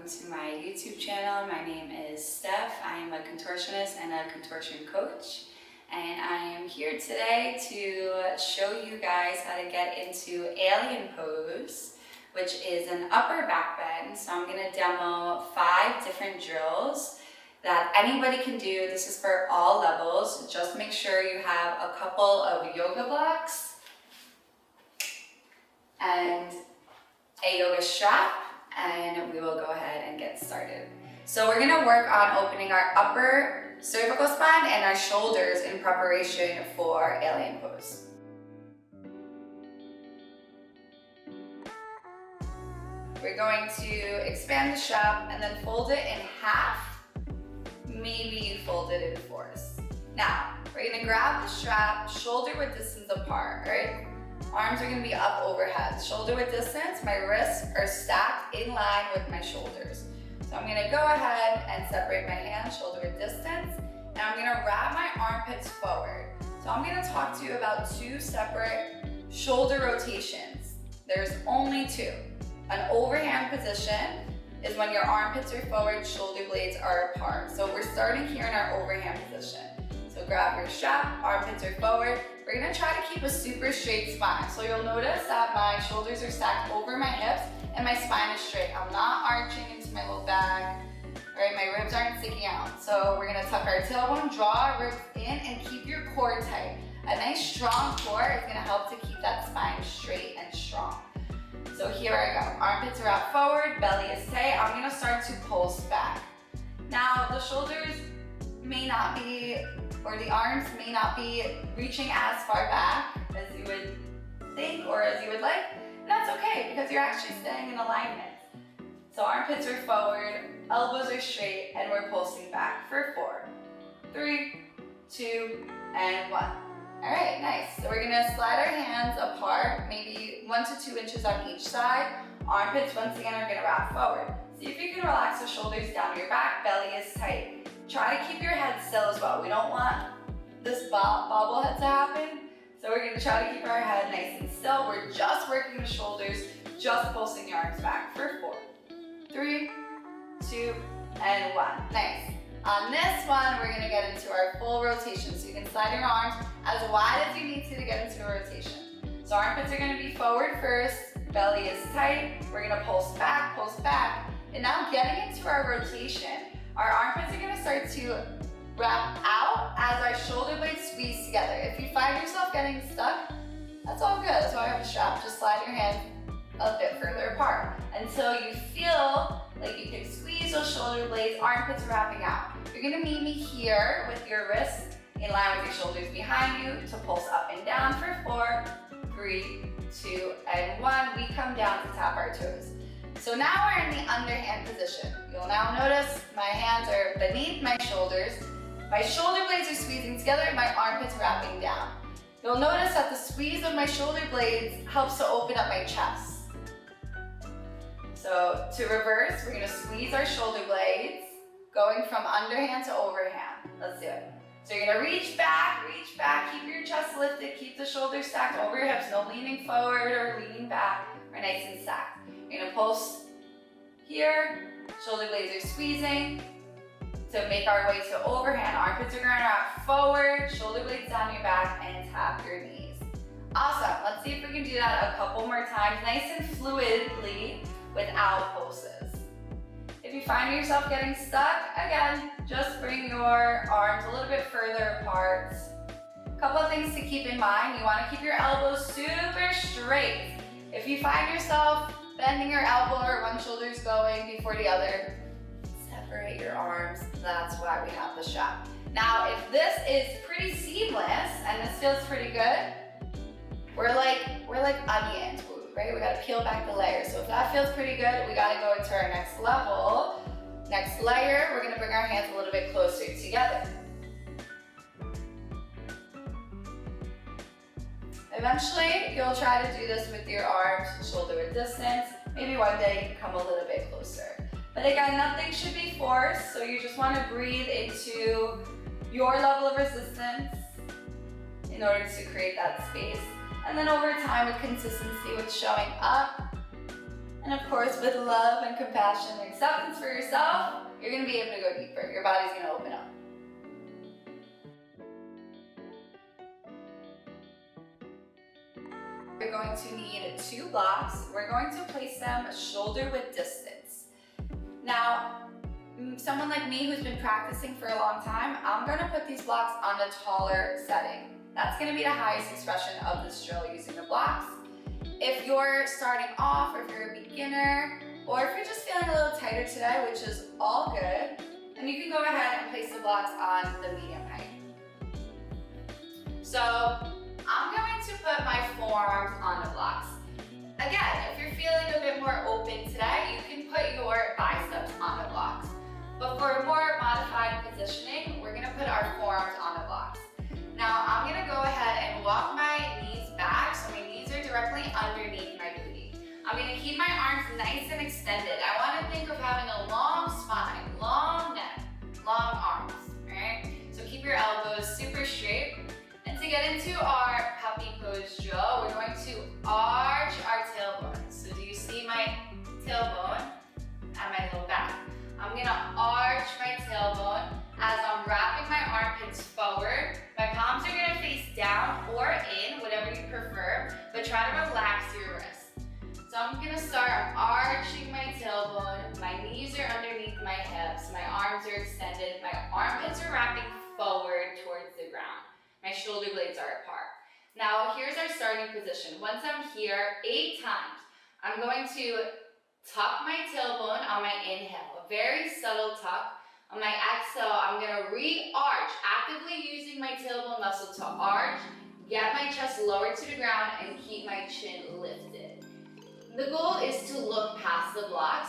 to my YouTube channel. My name is Steph. I am a contortionist and a contortion coach. And I am here today to show you guys how to get into alien pose, which is an upper back bend. So I'm going to demo 5 different drills that anybody can do. This is for all levels. Just make sure you have a couple of yoga blocks and a yoga strap, and we will go ahead and get started. So we're gonna work on opening our upper cervical spine and our shoulders in preparation for alien pose. We're going to expand the strap and then fold it in half. Maybe you fold it in 4s. Now, we're gonna grab the strap shoulder width distance apart, right? Arms are gonna be up overhead. Shoulder width distance, my wrists are stacked in line with my shoulders. So I'm gonna go ahead and separate my hands, shoulder width distance, and I'm gonna wrap my armpits forward. So I'm gonna talk to you about 2 separate shoulder rotations. There's only 2. An overhand position is when your armpits are forward, shoulder blades are apart. So we're starting here in our overhand position. So grab your strap, armpits are forward. We're gonna try to keep a super straight spine. So you'll notice that my shoulders are stacked over my hips and my spine is straight. I'm not arching into my low back, right? My ribs aren't sticking out. So we're gonna tuck our tailbone, draw our ribs in, and keep your core tight. A nice strong core is gonna help to keep that spine straight and strong. So here I go. Armpits are out forward, belly is tight. I'm gonna start to pulse back. Now the shoulders may not be, or the arms may not be reaching as far back as you would think or as you would like. And that's okay because you're actually staying in alignment. So armpits are forward, elbows are straight, and we're pulsing back for 4, 3, 2, and 1. All right, nice. So we're gonna slide our hands apart, maybe 1 to 2 inches on each side. Armpits, once again, are gonna wrap forward. See if you can relax the shoulders down your back, belly is tight. Try to keep your head still as well. We don't want this bobblehead to happen. So we're gonna try to keep our head nice and still. We're just working the shoulders, just pulsing the arms back for 4, 3, 2, and 1. Nice. On this one, we're gonna get into our full rotation. So you can slide your arms as wide as you need to get into a rotation. So armpits are gonna be forward first, belly is tight. We're gonna pulse back, and now getting into our rotation, our armpits are gonna start to wrap out as our shoulder blades squeeze together. If you find yourself getting stuck, that's all good. That's why I have a strap. Just slide your hands a bit further apart until you feel like you can squeeze those shoulder blades, armpits wrapping out. You're gonna meet me here with your wrists in line with your shoulders behind you to pulse up and down for 4, 3, 2, and 1. We come down to tap our toes. So now we're in the underhand position. You'll now notice my hands are beneath my shoulders. My shoulder blades are squeezing together, my armpits wrapping down. You'll notice that the squeeze of my shoulder blades helps to open up my chest. So to reverse, we're gonna squeeze our shoulder blades, going from underhand to overhand. Let's do it. So you're gonna reach back, keep your chest lifted, keep the shoulders stacked over your hips, no leaning forward or leaning back, or nice and stacked. You're gonna pulse here, shoulder blades are squeezing to make our way to overhand. Armpits are gonna wrap forward, shoulder blades down your back, and tap your knees. Awesome, let's see if we can do that a couple more times, nice and fluidly without pulses. If you find yourself getting stuck, again, just bring your arms a little bit further apart. A couple of things to keep in mind. You wanna keep your elbows super straight. If you find yourself bending your elbow or one shoulder's going before the other, separate your arms. That's why we have the strap. Now, if this is pretty seamless and this feels pretty good, we're like onions, right? We gotta peel back the layers. So if that feels pretty good, we gotta go into our next level. Next layer, we're gonna bring our hands a little bit closer together. Eventually, you'll try to do this with your arms shoulder width distance. Maybe one day you can come a little bit closer. But again, nothing should be forced, so you just want to breathe into your level of resistance in order to create that space. And then over time with consistency, with showing up And of course, with love and compassion and acceptance for yourself, you're gonna be able to go deeper. Your body's gonna open up. We're going to need 2 blocks. We're going to place them shoulder width distance. Now, someone like me who's been practicing for a long time, I'm gonna put these blocks on a taller setting. That's gonna be the highest expression of this drill using the blocks. If you're starting off, or if you're a beginner, or if you're just feeling a little tighter today, which is all good, then you can go ahead and place the blocks on the medium height. So I'm going to put my forearms on the blocks. Again, if you're feeling a bit more open today, you can put your biceps on the blocks. But for a more modified positioning, we're gonna put our forearms on the blocks. Now I'm gonna go ahead and walk my knees back so my knees are directly underneath my booty. I'm gonna keep my arms nice and extended. I wanna think of having a long spine, long neck, long arms, all right? So keep your elbows super straight. And to get into our puppy pose drill, we're going to arch our tailbone. So do you see my tailbone and my low back? I'm gonna arch my tailbone as I'm wrapping my armpits forward. My palms are gonna face down or in, whatever you prefer, but try to relax your wrists. So I'm gonna start arching my tailbone, my knees are underneath my hips, my arms are extended, my armpits are wrapping forward towards the ground. My shoulder blades are apart. Now here's our starting position. Once I'm here 8 times, I'm going to tuck my tailbone on my inhale, a very subtle tuck. On my exhale, I'm gonna re-arch, actively using my tailbone muscle to arch, get my chest lower to the ground, and keep my chin lifted. The goal is to look past the blocks.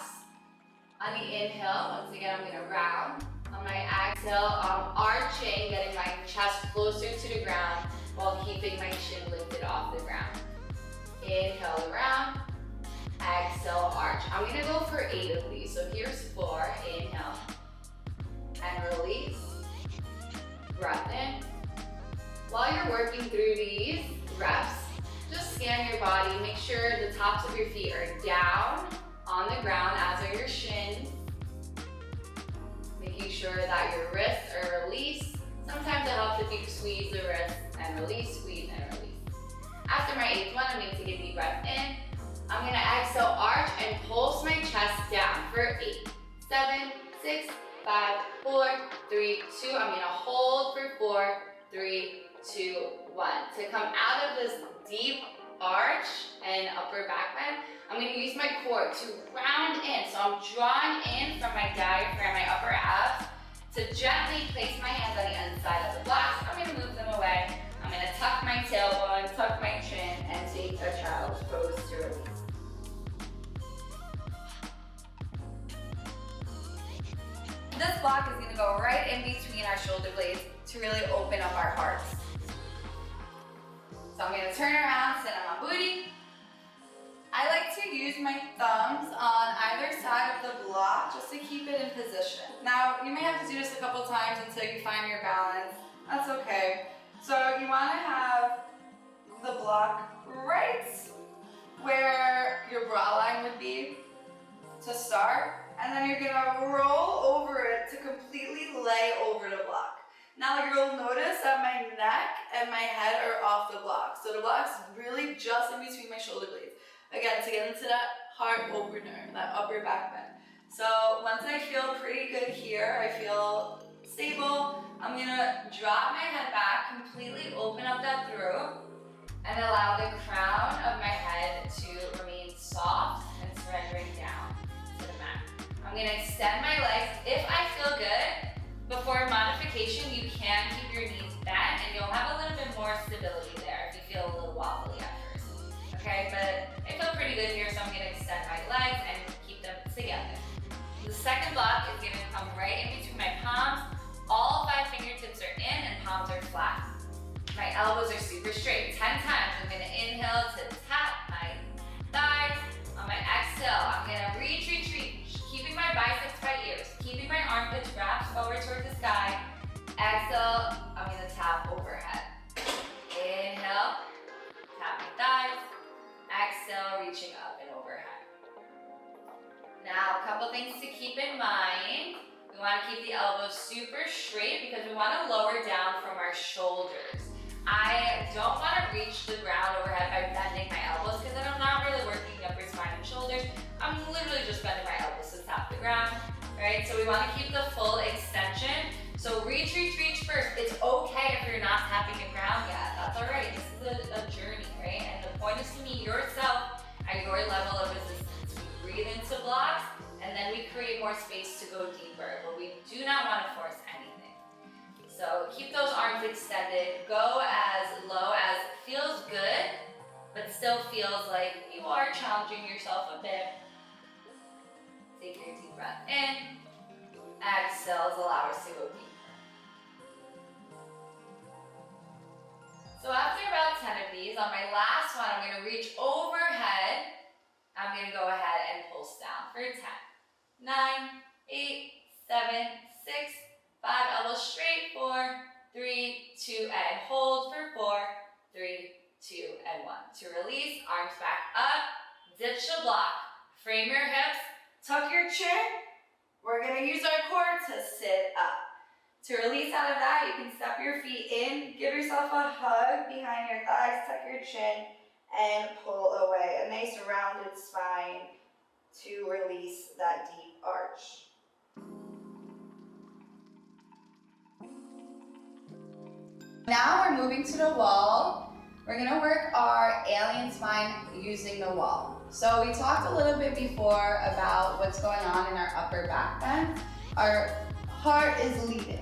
On the inhale, once again, I'm gonna round. On my exhale, I'm arching, getting my chest closer to the ground while keeping my chin lifted off the ground. Inhale around, exhale arch. I'm gonna go for 8 of these. So here's 4, inhale, and release, breath in. While you're working through these reps, just scan your body, make sure the tops of your feet are down on the ground, as are your shins. Making sure that your wrists are released. Sometimes it helps if you squeeze the wrist and release, squeeze and release. After my 8th one, I'm going to take a deep breath in. I'm going to exhale, arch, and pulse my chest down for 8, 7, 6, 5, 4, 3, 2. I'm going to hold for 4, 3, 2, 1. To come out of this deep arch and upper back bend, I'm going to use my core to round in. So I'm drawing in from my diaphragm, my upper abs, to gently place my hands on the inside of the blocks. I'm going to move them away. I'm going to tuck my tailbone, tuck my chin, and take a child's pose to release. This block is going to go right in between our shoulder blades to really open up our hearts. So I'm going to turn around, sit on my booty. I like to use my thumbs on either side of the block just to keep it in position. Now, you may have to do this a couple times until you find your balance. That's okay. So you want to have the block right where your bra line would be to start, and then you're gonna roll over it to completely lay over the block. Now you'll notice that my neck and my head are off the block. So the block's really just in between my shoulder blades. Again, to get into that heart opener, that upper back bend. So once I feel pretty good here, I feel stable, I'm gonna drop my head back, completely open up that throat, and allow the crown of my head to remain soft and surrendering down to the mat. I'm gonna extend my legs. If I feel good, before modification, you can keep your knees bent and you'll have a little bit more stability there if you feel a little wobbly at first. Okay, but I feel pretty good here, so I'm gonna extend my legs and keep them together. The second block is gonna come right in between my palms. All 5 fingertips are in and palms are flat. My elbows are super straight. 10 times, I'm gonna inhale to tap my thighs. On my exhale, I'm gonna reach, keeping my biceps by ears, keeping my armpits wrapped forward toward the sky. Exhale, I'm gonna tap overhead. Inhale, tap my thighs. Exhale, reaching up and overhead. couple things to keep in mind. We want to keep the elbows super straight because we want to lower down from our shoulders. I don't want to reach the ground overhead by bending my elbows because then I'm not really working the upper spine and shoulders. I'm literally just bending my elbows to tap the ground, right? So we want to keep the full extension. So reach first. It's okay if you're not tapping the ground yet. That's all right. This is a journey, right? And the point is to meet yourself at your level of resistance. We breathe into blocks, and then we create more space to go deeper, but we do not want to force anything. So keep those arms extended. Go as low as feels good, but still feels like you are challenging yourself a bit. Take your deep breath in. Exhales allow us to go deeper. So after about 10 of these, on my last one, I'm going to reach overhead. I'm going to go ahead and pulse down for 10, 9, 8, 7, 6, 5, elbows straight, 4, 3, 2, and hold for 4, 3, 2, and 1. To release, arms back up, ditch the block, frame your hips, tuck your chin. We're going to use our core to sit up. To release out of that, you can step your feet in, give yourself a hug behind your thighs, tuck your chin, and pull away. A nice rounded spine to release that deep arch. Now we're moving to the wall. We're gonna work our alien spine using the wall. So we talked a little bit before about what's going on in our upper back bend. Our heart is leading.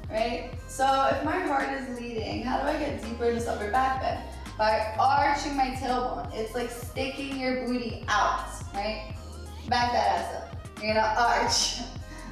Right? So if my heart is leading, how do I get deeper in this upper back bend? By arching my tailbone. It's like sticking your booty out, right? Back that ass up. You're gonna arch,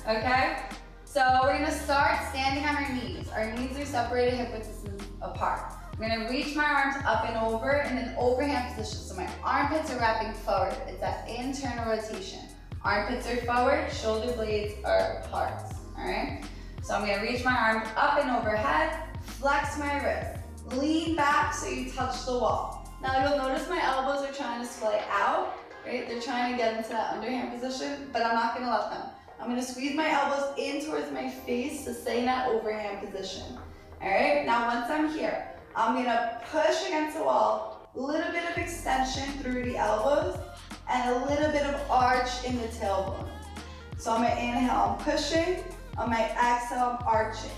okay? So we're gonna start standing on our knees. Our knees are separated hip width distance apart. I'm gonna reach my arms up and over in an overhand position. So my armpits are wrapping forward. It's that internal rotation. Armpits are forward, shoulder blades are apart, all right? So I'm gonna reach my arms up and overhead, flex my wrist, lean back so you touch the wall. Now you'll notice my elbows are trying to splay out, right? They're trying to get into that underhand position, but I'm not gonna let them. I'm gonna squeeze my elbows in towards my face to stay in that overhand position. All right, now once I'm here, I'm gonna push against the wall, a little bit of extension through the elbows, and a little bit of arch in the tailbone. So I'm gonna inhale, I'm pushing. On my exhale, I'm arching.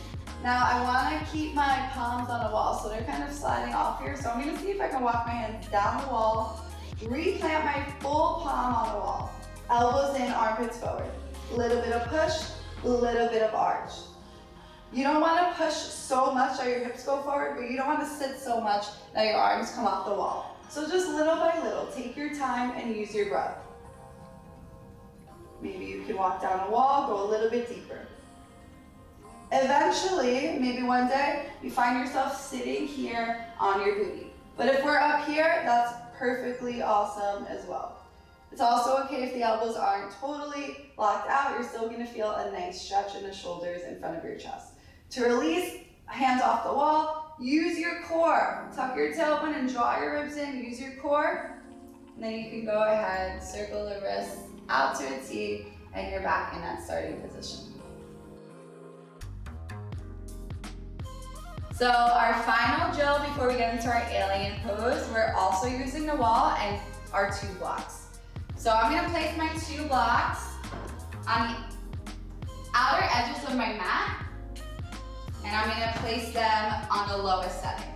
Now I wanna keep my palms on the wall, so they're kind of sliding off here. So I'm gonna see if I can walk my hands down the wall, replant my full palm on the wall. Elbows in, armpits forward. A little bit of push, a little bit of arch. You don't wanna push so much that your hips go forward, but you don't wanna sit so much that your arms come off the wall. So just little by little, take your time and use your breath. Maybe you can walk down a wall, go a little bit deeper. Eventually, maybe one day, you find yourself sitting here on your booty. But if we're up here, that's perfectly awesome as well. It's also okay if the elbows aren't totally locked out, you're still gonna feel a nice stretch in the shoulders in front of your chest. To release, hands off the wall, use your core. Tuck your tailbone and draw your ribs in, use your core. And then you can go ahead, circle the wrists out to a T, and you're back in that starting position. So our final drill before we get into our alien pose, we're also using the wall and our 2 blocks. So I'm gonna place my 2 blocks on the outer edges of my mat, and I'm gonna place them on the lowest setting.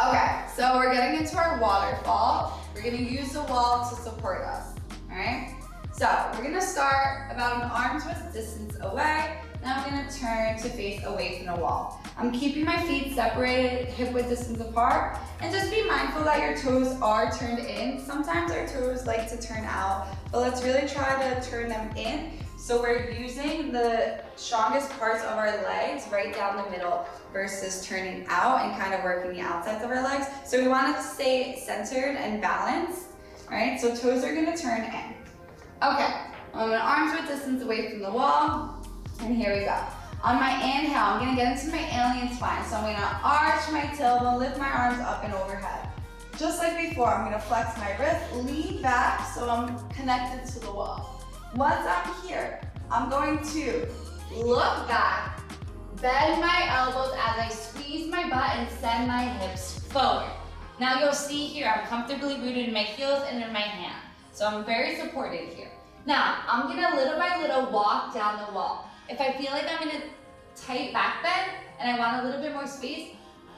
Okay, so we're getting into our waterfall. We're gonna use the wall to support us, all right? So we're gonna start about an arm's width distance away. Now I'm gonna turn to face away from the wall. I'm keeping my feet separated, hip width distance apart, and just be mindful that your toes are turned in. Sometimes our toes like to turn out, but let's really try to turn them in. So we're using the strongest parts of our legs right down the middle versus turning out and kind of working the outsides of our legs. So we want to stay centered and balanced, right? So toes are gonna turn in. Okay, I'm gonna arms width distance away from the wall. And here we go. On my inhale, I'm gonna get into my alien spine. So I'm gonna arch my tailbone, lift my arms up and overhead. Just like before, I'm gonna flex my wrist, lean back so I'm connected to the wall. Once I'm here, I'm going to look back, bend my elbows as I squeeze my butt and send my hips forward. Now you'll see here, I'm comfortably rooted in my heels and in my hand. So I'm very supported here. Now, I'm gonna little by little walk down the wall. If I feel like I'm in a tight back bend and I want a little bit more space,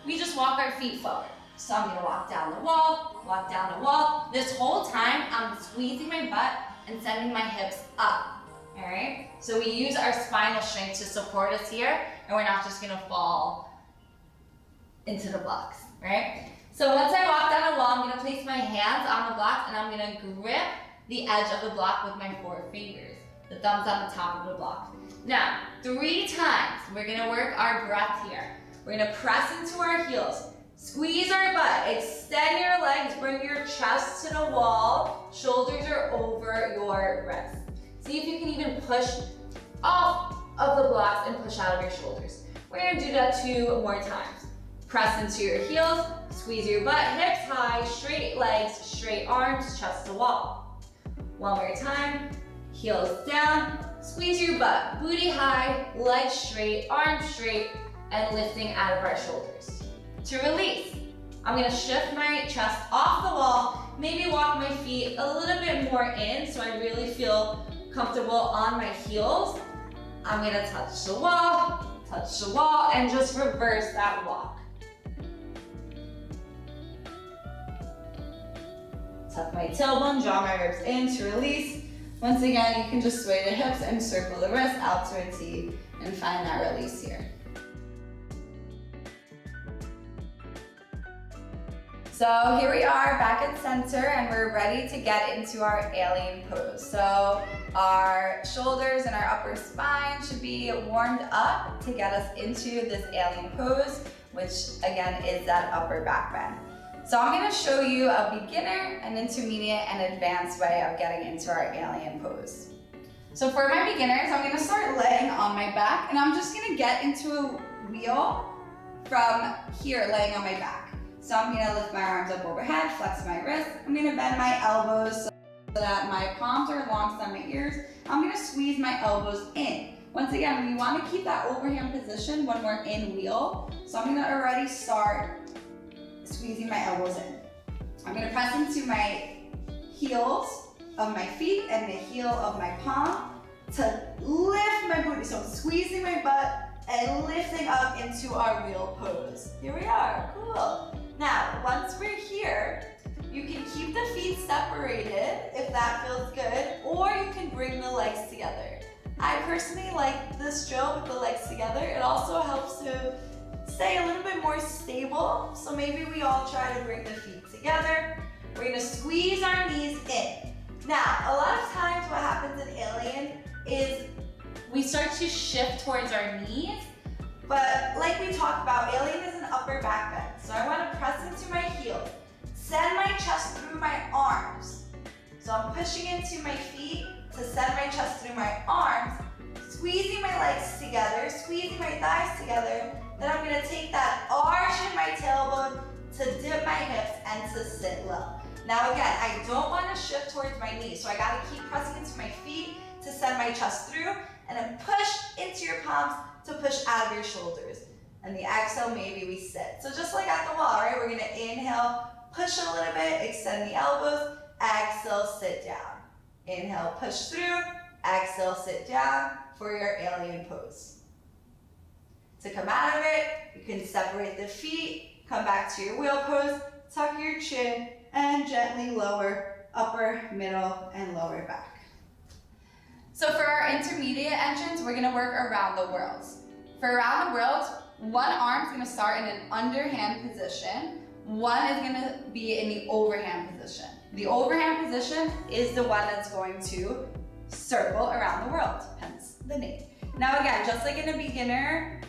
we just walk our feet forward. So I'm gonna walk down the wall, walk down the wall. This whole time, I'm squeezing my butt and sending my hips up, all right? So we use our spinal strength to support us here, and we're not just gonna fall into the blocks, right? So once I walk down the wall, I'm gonna place my hands on the blocks and I'm gonna grip the edge of the block with my 4 fingers. The thumb's on the top of the block. Now, 3 times, we're gonna work our breath here. We're gonna press into our heels, squeeze our butt, extend your legs, bring your chest to the wall, shoulders are over your wrists. See if you can even push off of the blocks and push out of your shoulders. We're gonna do that 2 more times. Press into your heels, squeeze your butt, hips high, straight legs, straight arms, chest to wall. 1 more time, heels down, squeeze your butt, booty high, legs straight, arms straight, and lifting out of our shoulders. To release, I'm gonna shift my chest off the wall, maybe walk my feet a little bit more in so I really feel comfortable on my heels. I'm gonna touch the wall, and just reverse that walk. Tuck my tailbone, draw my ribs in to release. Once again, you can just sway the hips and circle the wrists out to a T and find that release here. So here we are back at center and we're ready to get into our alien pose. So our shoulders and our upper spine should be warmed up to get us into this alien pose, which again is that upper back bend. So I'm gonna show you a beginner, an intermediate, and advanced way of getting into our alien pose. So for my beginners, I'm gonna start laying on my back and I'm just gonna get into a wheel from here, laying on my back. So I'm gonna lift my arms up overhead, flex my wrists. I'm gonna bend my elbows so that my palms are alongside my ears. I'm gonna squeeze my elbows in. Once again, we wanna keep that overhand position when we're in wheel. So I'm gonna already start squeezing my elbows in. I'm gonna press into my heels of my feet and the heel of my palm to lift my booty. So I'm squeezing my butt and lifting up into our wheel pose. Here we are, cool. Now, once we're here, you can keep the feet separated if that feels good, or you can bring the legs together. I personally like this drill with the legs together. It also helps to stay a little bit more stable. So maybe we all try to bring the feet together. We're gonna squeeze our knees in. Now, a lot of times what happens in alien is we start to shift towards our knees, but like we talked about, alien is an upper back bend. So I wanna press into my heels, send my chest through my arms. So I'm pushing into my feet to send my chest through my arms, squeezing my legs together, squeezing my thighs together. Then I'm gonna take that arch in my tailbone to dip my hips and to sit low. Now again, I don't wanna shift towards my knees, so I gotta keep pressing into my feet to send my chest through, and then push into your palms to push out of your shoulders. And the exhale, maybe we sit. So just like at the wall, right? We're gonna inhale, push a little bit, extend the elbows, exhale, sit down. Inhale, push through, exhale, sit down for your alien pose. To come out of it, you can separate the feet, come back to your wheel pose, tuck your chin, and gently lower upper, middle, and lower back. So for our intermediate entrance, we're gonna work around the worlds. For around the worlds, one arm's gonna start in an underhand position, one is gonna be in the overhand position. The overhand position is the one that's going to circle around the world, hence the name. Now again, just like in a beginner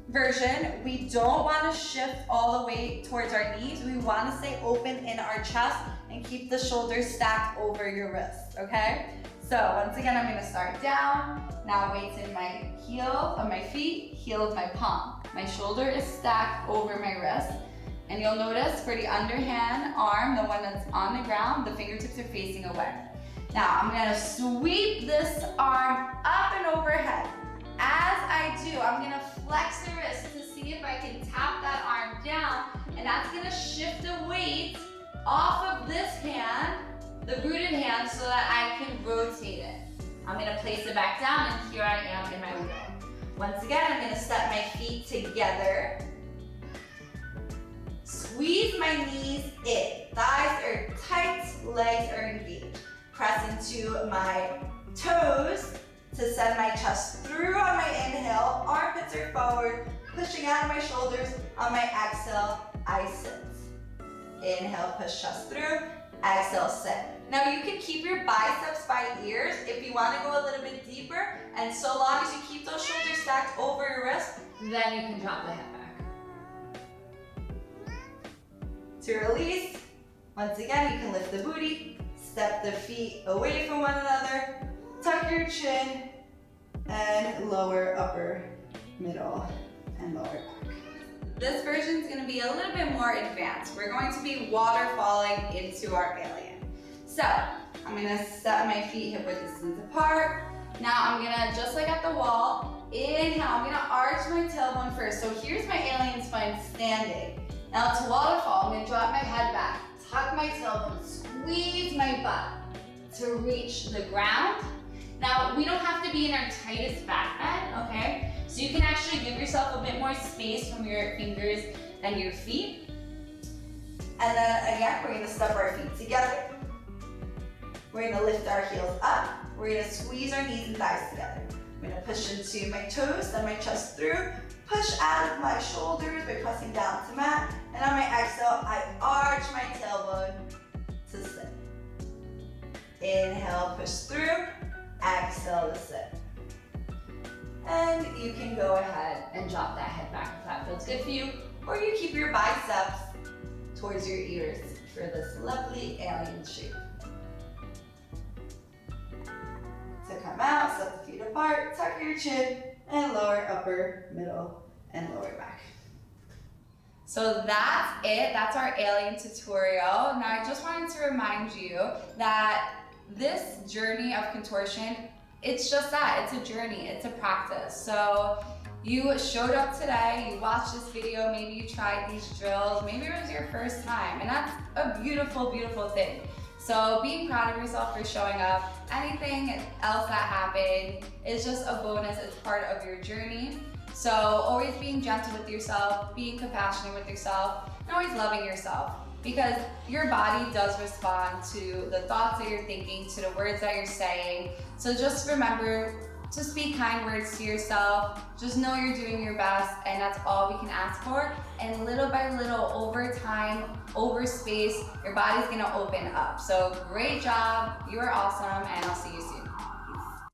version, we don't want to shift all the way towards our knees. We want to stay open in our chest and keep the shoulders stacked over your wrists, okay? So once again, I'm going to start down. Now weights in my heel of my feet, heel of my palm. My shoulder is stacked over my wrist. And you'll notice for the underhand arm, the one that's on the ground, the fingertips are facing away. Now I'm gonna sweep this arm up and overhead. As I do, I'm gonna flex the wrist to see if I can tap that arm down, and that's gonna shift the weight off of this hand, the rooted hand, so that I can rotate it. I'm gonna place it back down, and here I am in my wheel. Once again, I'm gonna step my feet together. Squeeze my knees in. Thighs are tight, legs are engaged. Press into my toes to send my chest through on my inhale. Armpits are forward, pushing out of my shoulders. On my exhale, I sit. Inhale, push chest through. Exhale, sit. Now you can keep your biceps by ears if you want to go a little bit deeper, and so long as you keep those shoulders stacked over your wrist, then you can drop the head back. To release, once again, you can lift the booty, step the feet away from one another, tuck your chin, and lower upper, middle, and lower back. This version is going to be a little bit more advanced. We're going to be waterfalling into our alien. So, I'm going to set my feet hip width distance apart. Now I'm going to, just like at the wall, inhale, I'm going to arch my tailbone first. So here's my alien spine standing. Now to waterfall, I'm going to drop my head back, tuck my tailbone, squeeze my butt to reach the ground. Now, we don't have to be in our tightest back bend, okay? So you can actually give yourself a bit more space from your fingers and your feet. And then again, we're gonna step our feet together. We're gonna lift our heels up. We're gonna squeeze our knees and thighs together. I'm gonna push into my toes, then my chest through. Push out of my shoulders by pressing down to mat. And on my exhale, I arch my tailbone to sit. Inhale, push through. Exhale to sit. And you can go ahead and drop that head back if that feels good for you, or you keep your biceps towards your ears for this lovely alien shape. So come out, step the feet apart, tuck your chin, and lower upper, middle, and lower back. So that's it, that's our alien tutorial. Now I just wanted to remind you that this journey of contortion, it's just that, it's a journey, it's a practice. So you showed up today, you watched this video, maybe you tried these drills, maybe it was your first time, and that's a beautiful, beautiful thing. So being proud of yourself for showing up, anything else that happened is just a bonus, it's part of your journey. So always being gentle with yourself, being compassionate with yourself, and always loving yourself. Because your body does respond to the thoughts that you're thinking, to the words that you're saying. So just remember to speak kind words to yourself. Just know you're doing your best, and that's all we can ask for. And little by little, over time, over space, your body's gonna open up. So great job, you are awesome, and I'll see you soon.